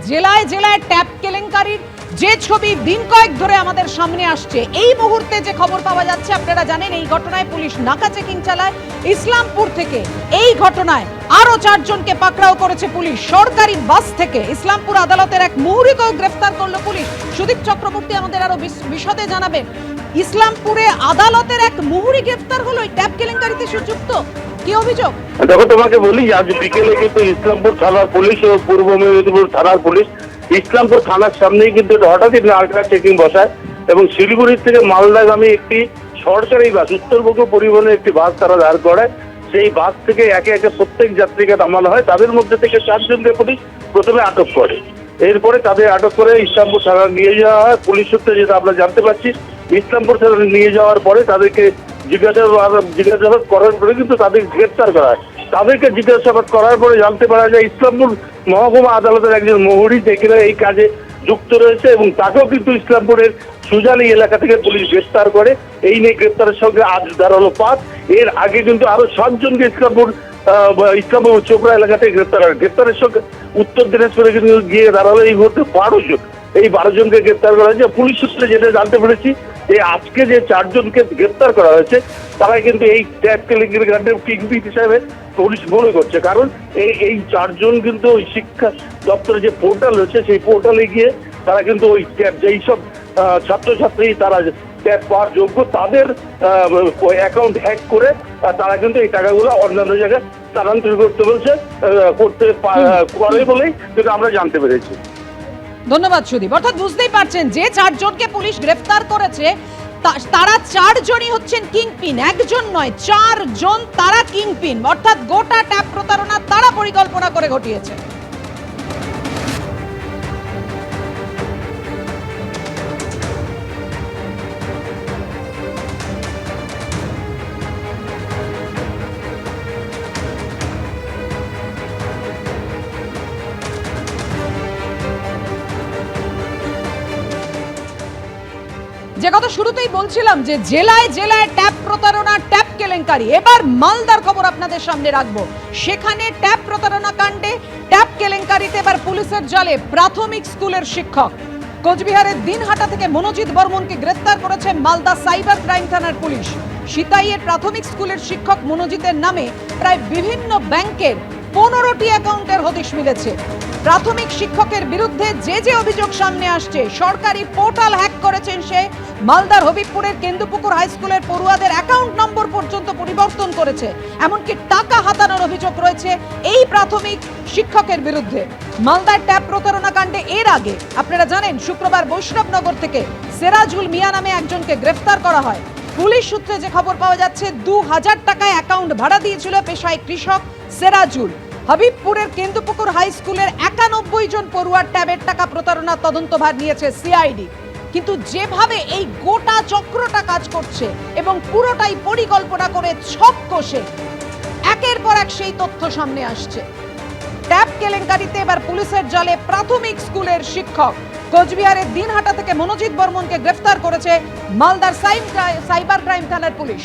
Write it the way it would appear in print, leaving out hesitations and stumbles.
জেলায় জেলায় ট্যাপ কেলেঙ্কারির যে ছবি দিন কয়েক ধরে আমাদের সামনে আসছে, এই মুহূর্তে যে খবর পাওয়া যাচ্ছে আপনারা জানেন, এই ঘটনায় পুলিশ নাকা চেকিং চালায় ইসলামপুর থেকে। এই ঘটনায় আরো 4 জনকে পাকড়াও করেছে পুলিশ। সরকারি বাস থেকে ইসলামপুর আদালতের এক মুহুরিকেও গ্রেফতার করলো পুলিশ। সুদীপ চক্রবর্তী আমাদের আরো বিশদে জানাবেন, ইসলামপুরে আদালতের এক মুহুরি গ্রেফতার হলো এই ট্যাপ কেলেঙ্কারিতে যুক্ত। কি অভিযোগ? দেখো, তোমাকে বলি, আজ বিকেলে কিন্তু ইসলামপুর থানার পুলিশ ও পূর্ব মেদিনীপুর থানার পুলিশ ইসলামপুর থানার সামনেই কিন্তু হঠাৎই নাকা চেকিং বসায় এবং শিলিগুড়ি থেকে মালদাগামী একটি সরকারি বাস, উত্তরবঙ্গ পরিবহনের একটি বাস তারা দাঁড় করায়। সেই বাস থেকে একে একে প্রত্যেক যাত্রীকে নামানো হয়। তাদের মধ্যে থেকে 4 জনকে পুলিশ প্রথমে আটক করে। এরপরে তাদের আটক করে ইসলামপুর থানায় নিয়ে যাওয়া হয়। পুলিশ সূত্রে যেটা আমরা জানতে পারছি, ইসলামপুর থানায় নিয়ে যাওয়ার পরে তাদেরকে জিজ্ঞাসাবাদ করার পরে কিন্তু তাদের গ্রেপ্তার করা হয়। তাদেরকে জিজ্ঞাসাবাদ করার পরে জানতে পারা যায় ইসলামপুর মহকুমা আদালতের একজন মহুরি কিনা এই কাজে যুক্ত রয়েছে এবং তাকেও কিন্তু ইসলামপুরের সুজালি এলাকা থেকে পুলিশ গ্রেপ্তার করে। এই নিয়ে গ্রেপ্তারের সঙ্গে আজ দাঁড়ালো 5। এর আগে কিন্তু আরো 7 জনকে ইসলামপুর চোপড়া এলাকা থেকে গ্রেপ্তার করে। গ্রেপ্তারের সঙ্গে উত্তর দিনাজপুরে কিন্তু গিয়ে দাঁড়ালো এই মুহূর্তে 12 জন। এই 12 জনকে গ্রেপ্তার করা হয়েছে। পুলিশ সূত্রে যেটা জানতে পেরেছি, যে আজকে যে 4 জনকে গ্রেপ্তার করা হয়েছে তারা কিন্তু এই ট্যাপ কেলেঙ্কারি কাণ্ডের কিংপিন হিসাবে পুলিশ মনে করছে। কারণ এই 4 জন কিন্তু ওই শিক্ষা দপ্তরের যে পোর্টাল রয়েছে সেই পোর্টালে গিয়ে তারা কিন্তু ওই ট্যাপ, যেই সব ছাত্রছাত্রী তারা ট্যাপ পাওয়ার যোগ্য, তাদের অ্যাকাউন্ট হ্যাক করে তারা কিন্তু এই টাকাগুলো অন্যান্য জায়গায় স্থানান্তর করতে পারে বলেই কিন্তু আমরা জানতে পেরেছি। ধন্যবাদ সুদীপ। অর্থাৎ বুঝতেই পারছেন যে 4 জনকে পুলিশ গ্রেফতার করেছে তারা 4 জনই হচ্ছেন কিংপিন, একজন নয় 4 জন তারা কিংপিন। অর্থাৎ গোটা ট্যাপ প্রতারণা তারা পরিকল্পনা করে ঘটিয়েছে। যে কথা শুরুতেই বলছিলাম যে জেলায় জেলায় ট্যাপ প্রতারণা, ট্যাপ কেলেঙ্কারি, এবার মালদার খবর আপনাদের সামনে রাখবো। সেখানে ট্যাপ প্রতারণা কাণ্ডে, ট্যাপ কেলেঙ্কারিতে এবার পুলিশের জালে প্রাথমিক স্কুলের শিক্ষক। কোচবিহারের দিনহাটা থেকে মনোজিৎ বর্মনকে গ্রেফতার করেছে মালদা সাইবার ক্রাইম থানার পুলিশ। সিতাইয়ের প্রাথমিক স্কুলের শিক্ষক মনোজিতের নামে প্রায় বিভিন্ন ব্যাংকের 15টি অ্যাকাউন্টের হদিশ মিলেছে। প্রাথমিক শিক্ষকের বিরুদ্ধে যে অভিযোগ সামনে আসছে, সরকারি পোর্টাল হ্যাক করেছেন সে, মালদার হবিবপুরের কেন্দুপুকুর হাই স্কুলের পড়ুয়াদের অ্যাকাউন্ট নম্বর পর্যন্ত পরিবর্তন করেছে, এমনকি টাকা হাতানোর অভিযোগ রয়েছে এই প্রাথমিক শিক্ষকের বিরুদ্ধে। মালদার ট্যাপ প্রতারণা কাণ্ডে এর আগে আপনারা জানেন শুক্রবার বৈষ্ণবনগর থেকে সেরাজুল মিয়া নামে একজনকে গ্রেফতার করা হয়। পুলিশ সূত্রে যে খবর পাওয়া যাচ্ছে, 2000 টাকায় অ্যাকাউন্ট ভাড়া দিয়েছিল পেশায় কৃষক সেরাজুল। হবিবপুরের কেন্দুপুকুর হাই স্কুলের 91 জন পড়ুয়ার ট্যাবের টাকা প্রতারণার তদন্তভার নিয়েছে সিআইডি। কিন্তু যেভাবে এই গোটা চক্রটা কাজ করছে এবং পুরোটাই পরিকল্পনা করে ছক কষে একের পর এক সেই তথ্য সামনে আসছে। ট্যাপ কেলেঙ্কারিতে এবার পুলিশের জালে প্রাথমিক স্কুলের শিক্ষক। কোচবিহারের দিনহাটা থেকে মনোজিৎ বর্মনকে গ্রেফতার করেছে মালদার সাইবার ক্রাইম থানার পুলিশ।